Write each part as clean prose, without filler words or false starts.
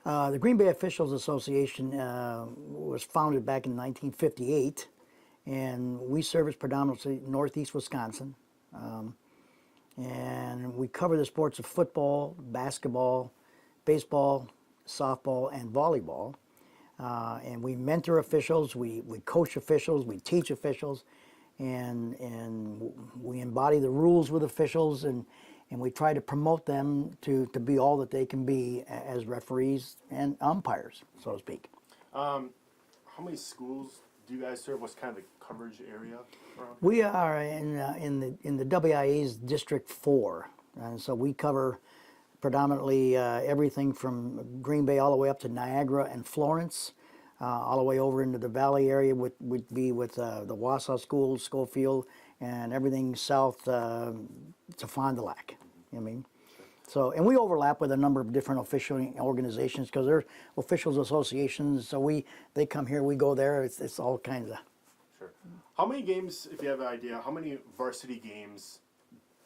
The Green Bay Officials Association was founded back in 1958, and we service predominantly northeast Wisconsin. And we cover the sports of football, basketball, baseball, softball, and volleyball. And we mentor officials, we coach officials, we teach officials, and we embody the rules with officials, and we try to promote them to be all that they can be as referees and umpires, so to speak. How many schools do you guys serve? What's kind of the coverage area around? We are in the WIA's District 4, and so we cover predominantly everything from Green Bay all the way up to Niagara and Florence, all the way over into the Valley area would be with the Wausau schools, Schofield, and everything south to Fond du Lac. You know what I mean? So, and we overlap with a number of different officiating organizations because they're officials associations. So they come here, we go there. It's all kinds of. Sure. How many games, if you have an idea, how many varsity games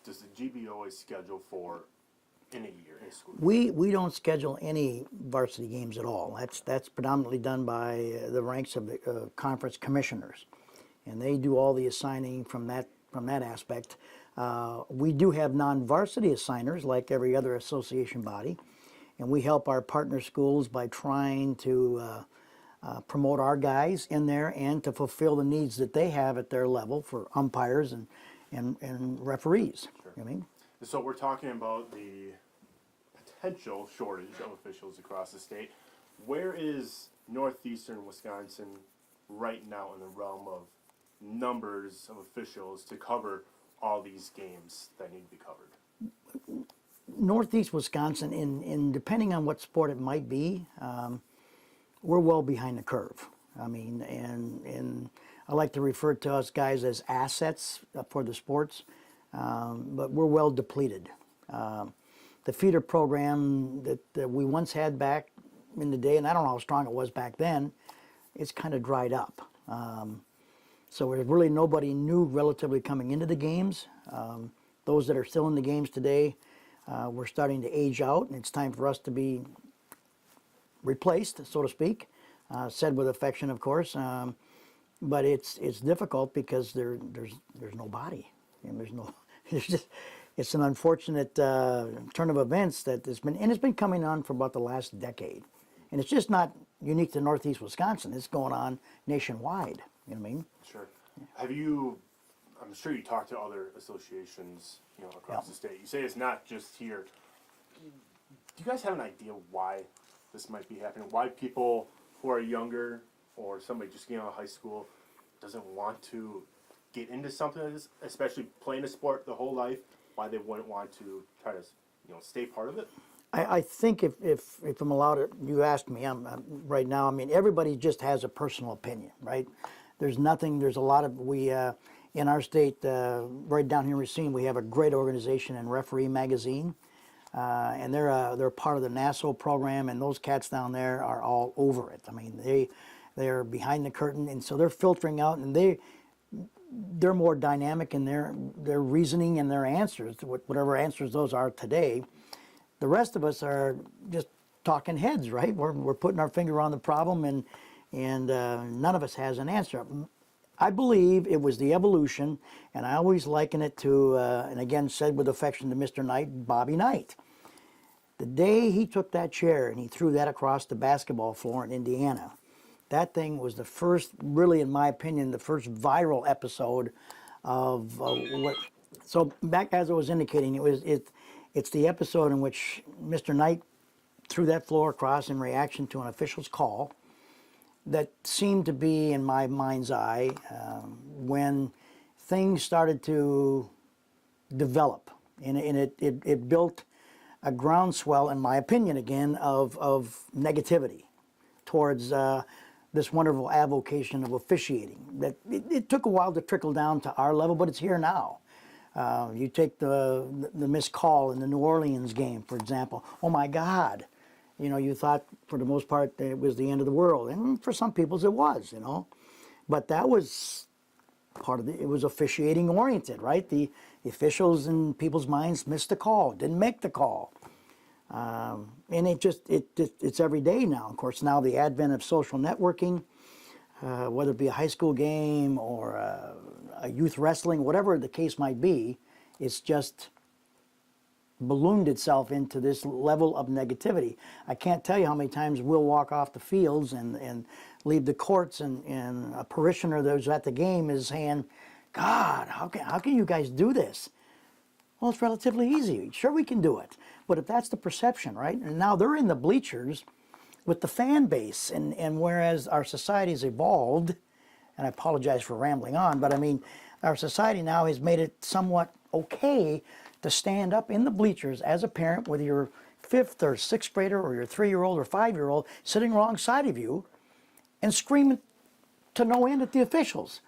does the GBOA schedule for in a year in a school? We don't schedule any varsity games at all. That's predominantly done by the ranks of the conference commissioners, and they do all the assigning from that aspect. We do have non-varsity assigners like every other association body, and we help our partner schools by trying to promote our guys in there and to fulfill the needs that they have at their level for umpires and referees. Sure. You know what I mean? So we're talking about the potential shortage of officials across the state. Where is northeastern Wisconsin right now in the realm of numbers of officials to cover all these games that need to be covered? Northeast Wisconsin, in depending on what sport it might be, we're well behind the curve. I mean, and I like to refer to us guys as assets for the sports, but we're well depleted. The feeder program that we once had back in the day, and I don't know how strong it was back then, it's kind of dried up. So there's really nobody new relatively coming into the games. Those that are still in the games today, we're starting to age out, and it's time for us to be replaced, so to speak. Said with affection, of course, but it's difficult because there's no body, and it's an unfortunate turn of events that it's been coming on for about the last decade, and it's just not unique to Northeast Wisconsin. It's going on nationwide. You know what I mean? Sure. Have you? I'm sure you talk to other associations, across the state. You say it's not just here. Do you guys have an idea why this might be happening? Why people who are younger or somebody just getting out of high school doesn't want to get into something like this, especially playing a sport the whole life? Why they wouldn't want to try to, stay part of it? I think if I'm allowed to, you asked me, I'm right now. I mean, everybody just has a personal opinion, right? There's a lot of, in our state, right down here in Racine, we have a great organization in Referee Magazine, and they're part of the NASO program, and those cats down there are all over it. I mean, they're behind the curtain, and so they're filtering out, and they're more dynamic in their reasoning and their answers, whatever answers those are today. The rest of us are just talking heads, right? We're putting our finger on the problem, and none of us has an answer. I believe it was the evolution, and I always liken it to, and again said with affection to Mr. Knight, Bobby Knight. The day he took that chair and he threw that across the basketball floor in Indiana, that thing was the first, really in my opinion, the first viral episode of what. So back as I was indicating, it's the episode in which Mr. Knight threw that floor across in reaction to an official's call that seemed to be, in my mind's eye, when things started to develop, and it built a groundswell, in my opinion, again, of negativity towards this wonderful avocation of officiating. That it took a while to trickle down to our level, but it's here now. You take the missed call in the New Orleans game, for example. Oh my God. You thought for the most part that it was the end of the world. And for some people it was, But that was part of it was officiating oriented, right? The officials in people's minds missed the call, didn't make the call. And it's every day now. Of course, now the advent of social networking, whether it be a high school game or a youth wrestling, whatever the case might be, it's just ballooned itself into this level of negativity. I can't tell you how many times we'll walk off the fields and leave the courts, and a parishioner that was at the game is saying, God, how can you guys do this? Well, it's relatively easy. Sure, we can do it. But if that's the perception, right? And now they're in the bleachers with the fan base. And whereas our society's evolved, and I apologize for rambling on, but I mean, our society now has made it somewhat okay to stand up in the bleachers as a parent with your 5th or 6th grader or your 3-year-old or 5-year-old sitting alongside of you and scream to no end at the officials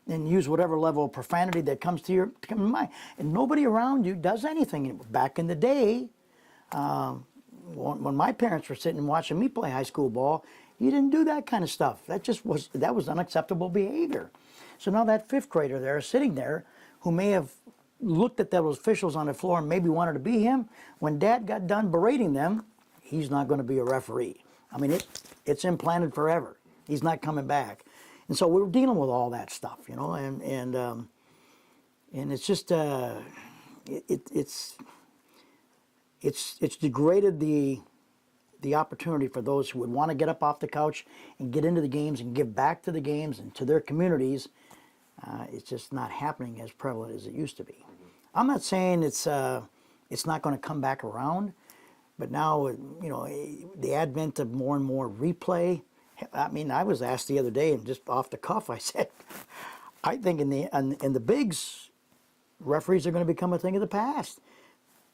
and use whatever level of profanity that comes to mind. And nobody around you does anything. Back in the day, when my parents were sitting and watching me play high school ball, you didn't do that kind of stuff. That was unacceptable behavior. So now that 5th grader there sitting there, who may have looked at those officials on the floor and maybe wanted to be him, when Dad got done berating them, he's not going to be a referee. I mean, it's implanted forever. He's not coming back. And so we're dealing with all that stuff, you know, and it's just it's degraded the opportunity for those who would want to get up off the couch and get into the games and give back to the games and to their communities. It's just not happening as prevalent as it used to be. I'm not saying it's not going to come back around, but now, you know, the advent of more and more replay. I mean, I was asked the other day, and just off the cuff, I said, I think in the bigs, referees are going to become a thing of the past.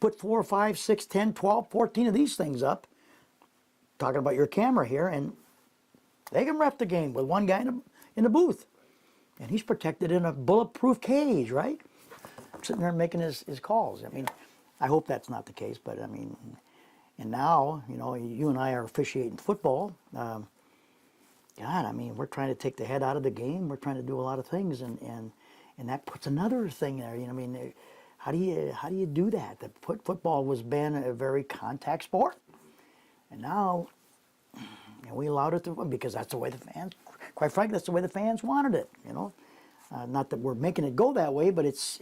Put 4, 5, 6, 10, 12, 14 of these things up, talking about your camera here, and they can ref the game with one guy in the booth. And he's protected in a bulletproof cage, right? Sitting there making his calls. I mean, I hope that's not the case, but I mean, and now, you know, you and I are officiating football. God, I mean, we're trying to take the head out of the game. We're trying to do a lot of things, and that puts another thing there. You know, I mean, how do you do that? Football was been a very contact sport, and now, and we allowed it to, because that's the way the fans. Quite frankly, that's the way the fans wanted it. You know, not that we're making it go that way, but it's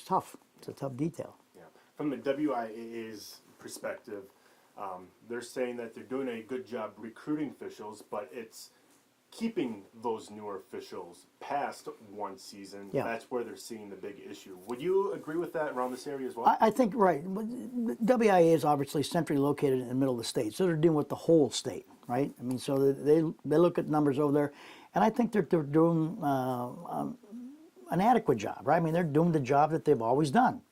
tough. It's a tough detail. Yeah. From the WIAA's perspective, they're saying that they're doing a good job recruiting officials, but it's keeping those newer officials past one season. Yeah. That's where they're seeing the big issue. Would you agree with that around this area as well? I think, right. WIA is obviously centrally located in the middle of the state, so they're dealing with the whole state, right? I mean, so they look at numbers over there, and I think they're doing an adequate job, right? I mean, they're doing the job that they've always done.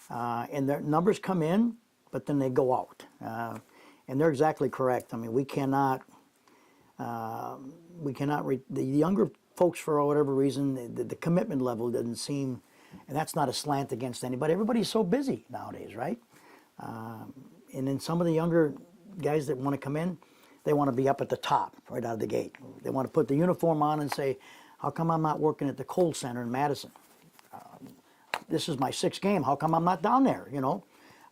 And their numbers come in, but then they go out. And they're exactly correct. I mean, we cannot, the younger folks, for whatever reason, the commitment level doesn't seem, and that's not a slant against anybody. Everybody's so busy nowadays, right? And then some of the younger guys that want to come in, they want to be up at the top, right out of the gate. They want to put the uniform on and say, how come I'm not working at the Kohl Center in Madison? This is my 6th game. How come I'm not down there, you know?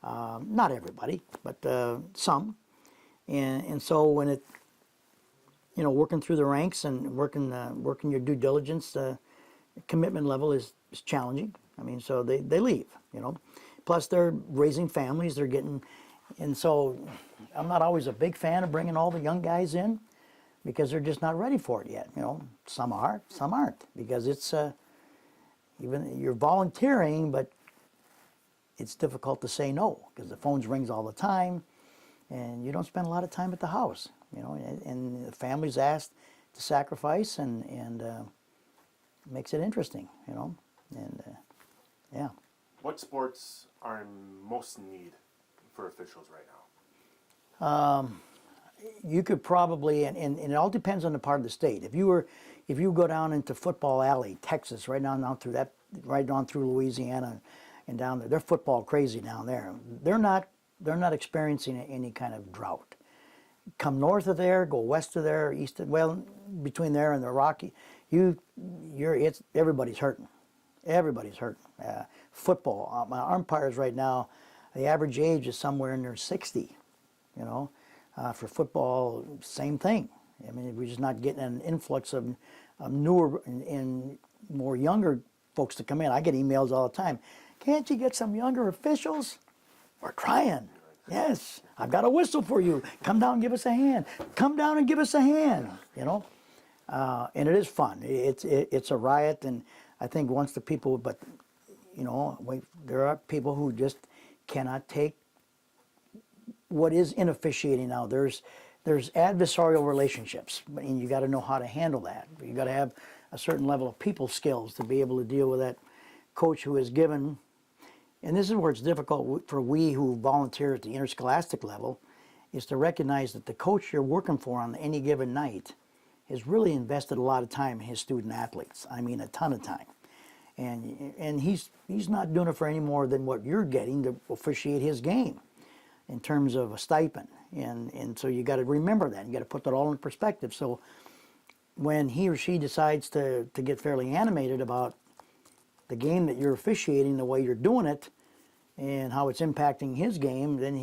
Not everybody, but some. And so when it, you know, working through the ranks and working your due diligence, the commitment level is challenging. I mean, so they leave, you know. Plus they're raising families, they're getting, and so I'm not always a big fan of bringing all the young guys in because they're just not ready for it yet, you know. Some are, some aren't, because it's, even you're volunteering, but it's difficult to say no because the phone rings all the time and you don't spend a lot of time at the house, you know, and the family's asked to sacrifice and makes it interesting, you know, and yeah. What sports are in most need for officials right now? You could probably, and it all depends on the part of the state. If you go down into Football Alley, Texas, right down through Louisiana, and down there, they're football crazy down there. They're not experiencing any kind of drought. Come north of there, go west of there, east of, well, between there and the Rocky, everybody's hurting. Everybody's hurting. Football, my umpires right now, the average age is somewhere in their 60. You know, for football, same thing. I mean, we're just not getting an influx of newer and more younger folks to come in. I get emails all the time. Can't you get some younger officials? We're trying. Yes, I've got a whistle for you. Come down and give us a hand. Come down and give us a hand. You know, and it is fun. It's a riot, and I think once the people, but you know, there are people who just cannot take what is in officiating now. There's adversarial relationships, and you got to know how to handle that. You got to have a certain level of people skills to be able to deal with that coach who is given. And this is where it's difficult for we who volunteer at the interscholastic level, is to recognize that the coach you're working for on any given night has really invested a lot of time in his student athletes. I mean, a ton of time. And he's not doing it for any more than what you're getting to officiate his game in terms of a stipend. And so you got to remember that. You got to put that all in perspective. So when he or she decides to get fairly animated about the game that you're officiating, the way you're doing it, and how it's impacting his game, then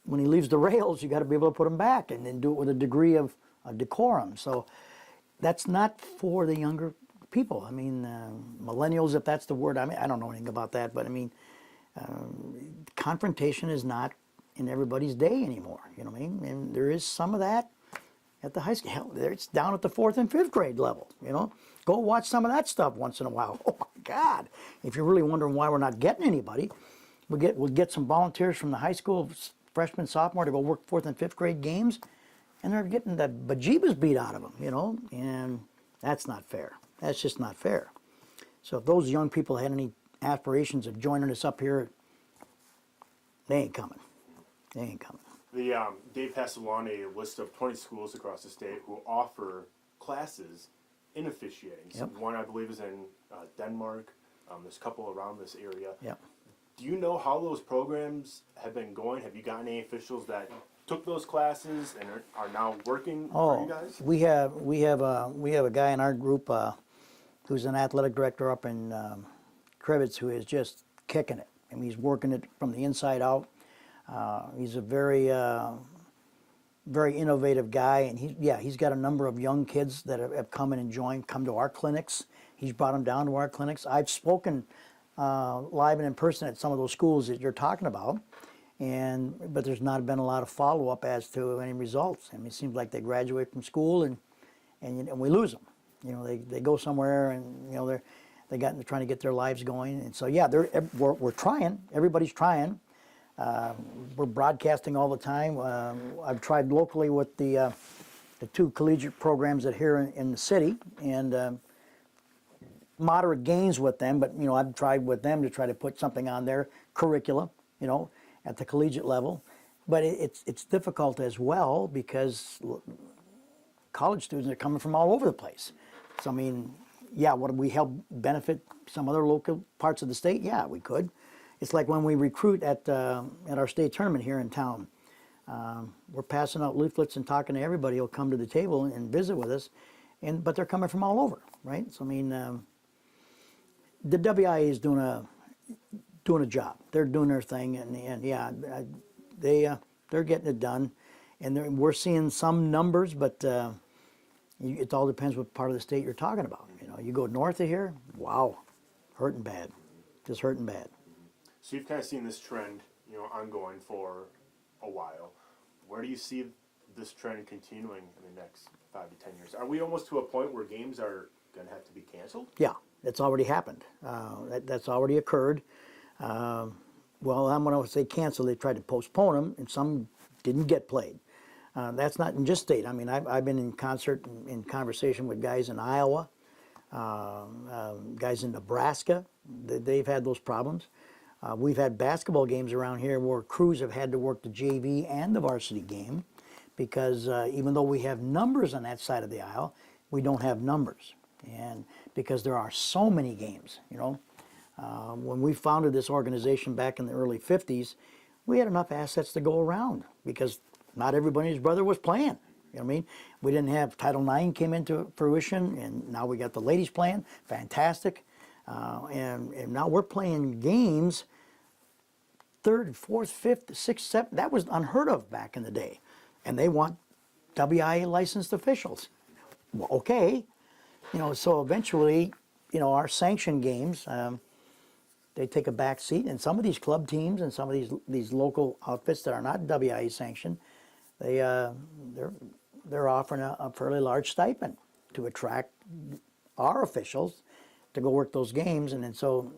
when he leaves the rails, you got to be able to put him back and then do it with a degree of decorum. So that's not for the younger people. I mean, millennials, if that's the word. I mean, I don't know anything about that, but I mean, confrontation is not in everybody's day anymore. You know what I mean? And there is some of that at the high school. Hell, it's down at the 4th and 5th grade level. You know, go watch some of that stuff once in a while. Oh my God! If you're really wondering why we're not getting anybody, we'll get some volunteers from the high school, freshman, sophomore, to go work 4th and 5th grade games, and they're getting the bejeebus beat out of them. You know, and that's not fair. That's just not fair. So if those young people had any aspirations of joining us up here, they ain't coming. They ain't coming. Dave passed along a list of 20 schools across the state who offer classes in officiating. So Yep. one, I believe, is in Denmark. There's a couple around this area. Yep. Do you know how those programs have been going? Have you gotten any officials that took those classes and are now working for you guys? We have a guy in our group who's an athletic director up in Krivitz who is just kicking it. I mean, he's working it from the inside out. He's a very innovative guy, and he's got a number of young kids that have come in and come to our clinics. He's brought them down to our clinics. I've spoken live and in person at some of those schools that you're talking about, but there's not been a lot of follow-up as to any results. I mean, it seems like they graduate from school and we lose them. You know, they go somewhere, and you know they're trying to get their lives going. And so we're trying. Everybody's trying. We're broadcasting all the time. I've tried locally with the 2 collegiate programs that here in the city, and moderate gains with them. But you know, I've tried with them to try to put something on their curriculum, you know, at the collegiate level. But it's difficult as well because college students are coming from all over the place. So I mean, would we help benefit some other local parts of the state? Yeah, we could. It's like when we recruit at our state tournament here in town. We're passing out leaflets and talking to everybody who'll come to the table and visit with us, but they're coming from all over, right? So I mean, the WIA is doing a job. They're doing their thing, and they're getting it done, and we're seeing some numbers, but it all depends what part of the state you're talking about. You know, you go north of here, wow, hurting bad, just hurting bad. So you've kind of seen this trend, you know, ongoing for a while. Where do you see this trend continuing in the next 5 to 10 years? Are we almost to a point where games are going to have to be canceled? Yeah, that's already happened. That's already occurred. Well, I'm going to say cancel. They tried to postpone them, and some didn't get played. That's not in just state. I mean, I've been in conversation with guys in Iowa, guys in Nebraska. They've had those problems. We've had basketball games around here where crews have had to work the JV and the varsity game because even though we have numbers on that side of the aisle, we don't have numbers. And because there are so many games, you know. When we founded this organization back in the early 50s, we had enough assets to go around because not everybody's brother was playing. You know what I mean? We didn't have Title IX came into fruition, and now we got the ladies playing. Fantastic. And now we're playing games third, fourth, fifth, sixth, seventh. That was unheard of back in the day. And they want WIA licensed officials. Well, okay. So eventually, our sanctioned games, they take a back seat. And some of these club teams and some of these local outfits that are not WIA sanctioned, they're offering a fairly large stipend to attract our officials to go work those games. And then so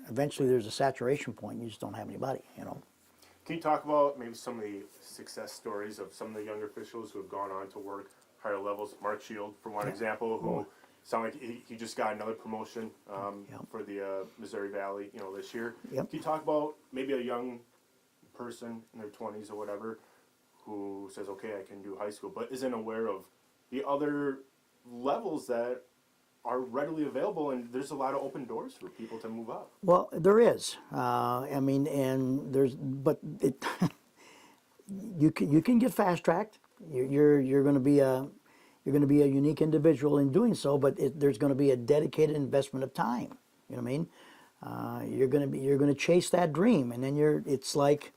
eventually there's a saturation point. You just don't have anybody, Can you talk about maybe some of the success stories of some of the younger officials who have gone on to work higher levels? Mark Shield, for one example, who sounded like he just got another promotion for the Missouri Valley, this year. Yep. Can you talk about maybe a young person in their 20s or whatever who says, okay, I can do high school, but isn't aware of the other levels that are readily available, and there's a lot of open doors for people to move up? Well, there is. And but you can get fast tracked. You're going to be a unique individual in doing so, but there's going to be a dedicated investment of time. You know what I mean? You're going to chase that dream, and then it's like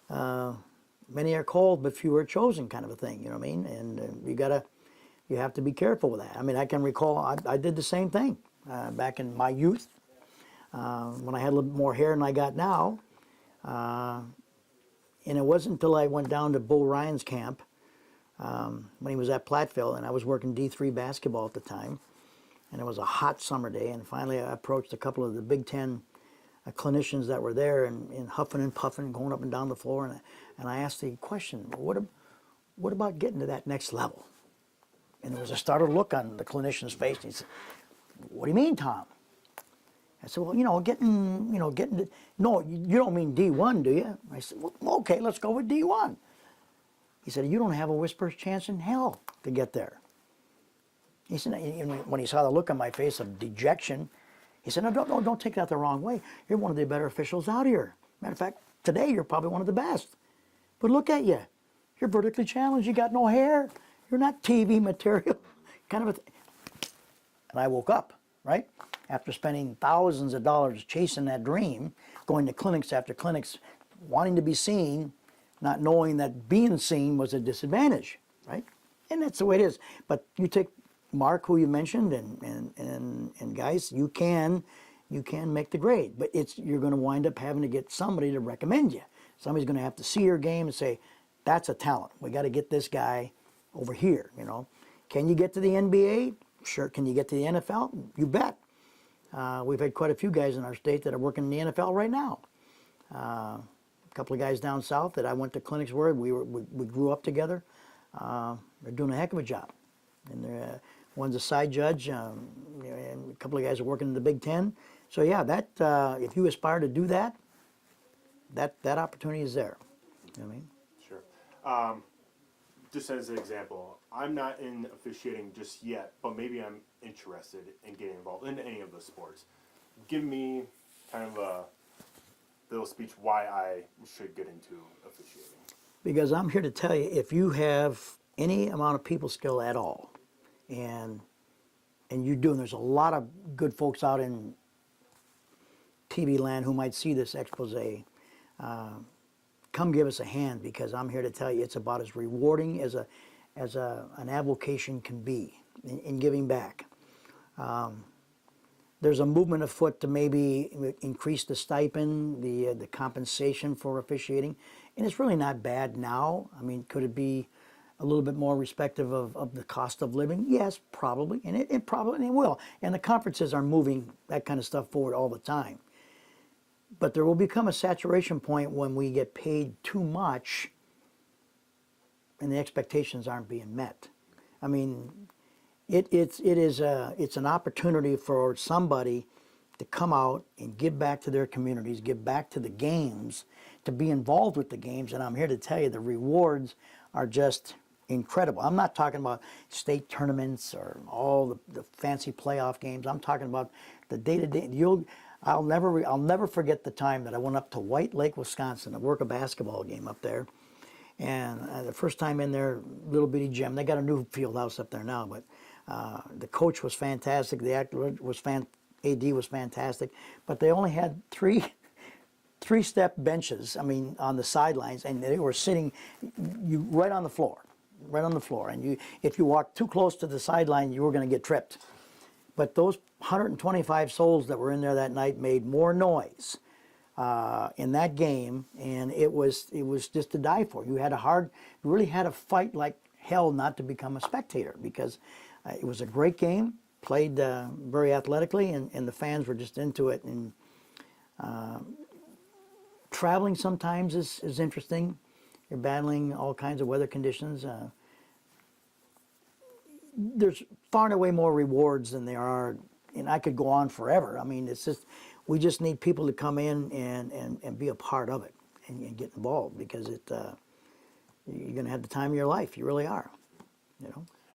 many are called, but few are chosen, kind of a thing. You know what I mean? And you have to be careful with that. I mean, I can recall I did the same thing back in my youth when I had a little bit more hair than I got now. And it wasn't until I went down to Bo Ryan's camp when he was at Platteville, and I was working D3 basketball at the time, and it was a hot summer day, and finally I approached a couple of the Big Ten clinicians that were there, and huffing and puffing, going up and down the floor, and I asked the question, what about getting to that next level? And there was a startled look on the clinician's face, and he said, what do you mean, Tom? I said, well, getting to, no, you don't mean D1, do you? I said, well, okay, let's go with D1. He said, you don't have a whisper's chance in hell to get there. He said, when he saw the look on my face of dejection, he said, no, don't take that the wrong way. You're one of the better officials out here. Matter of fact, today you're probably one of the best. But look at you. You're vertically challenged. You got no hair. You're not TV material. kind of a And I woke up, right? After spending thousands of dollars chasing that dream, going to clinics after clinics, wanting to be seen, not knowing that being seen was a disadvantage, right? And that's the way it is. But you take Mark, who you mentioned, and guys, you can make the grade, but you're going to wind up having to get somebody to recommend you. Somebody's going to have to see your game and say, that's a talent. We got to get this guy over here, Can you get to the NBA? Sure. Can you get to the NFL? You bet. We've had quite a few guys in our state that are working in the NFL right now. A couple of guys down south that I went to clinics with. We grew up together. They're doing a heck of a job. And one's a side judge, and a couple of guys are working in the Big Ten. So yeah, that if you aspire to do that, that opportunity is there. You know what I mean? Sure. Just as an example, I'm not in officiating just yet, but maybe I'm interested in getting involved in any of the sports. Give me kind of a little speech why I should get into officiating. Because I'm here to tell you, if you have any amount of people skill at all, and you do, and there's a lot of good folks out in TV land who might see this expose, come give us a hand, because I'm here to tell you it's about as rewarding as an avocation can be in giving back. There's a movement afoot to maybe increase the stipend, the compensation for officiating, and it's really not bad now. I mean, could it be a little bit more respective of the cost of living? Yes, probably, and it probably will. And the conferences are moving that kind of stuff forward all the time. But there will become a saturation point when we get paid too much and the expectations aren't being met. I mean, it's an opportunity for somebody to come out and give back to their communities, give back to the games, to be involved with the games. And I'm here to tell you the rewards are just incredible. I'm not talking about state tournaments or all the fancy playoff games. I'm talking about the day-to-day. I'll never forget the time that I went up to White Lake, Wisconsin to work a basketball game up there. And the first time in their little bitty gym, they got a new field house up there now, but the coach was fantastic. The AD was fantastic, but they only had three 3-step benches, I mean, on the sidelines, and they were sitting you right on the floor, and if you walked too close to the sideline, you were going to get tripped. But those 125 souls that were in there that night made more noise in that game, and it was just to die for. You really had to fight like hell not to become a spectator, because it was a great game, played very athletically, and the fans were just into it. And traveling sometimes is interesting. You're battling all kinds of weather conditions. There's far and away more rewards than there are, and I could go on forever. I mean, we just need people to come in and be a part of it and get involved, because you're going to have the time of your life. You really are, you know.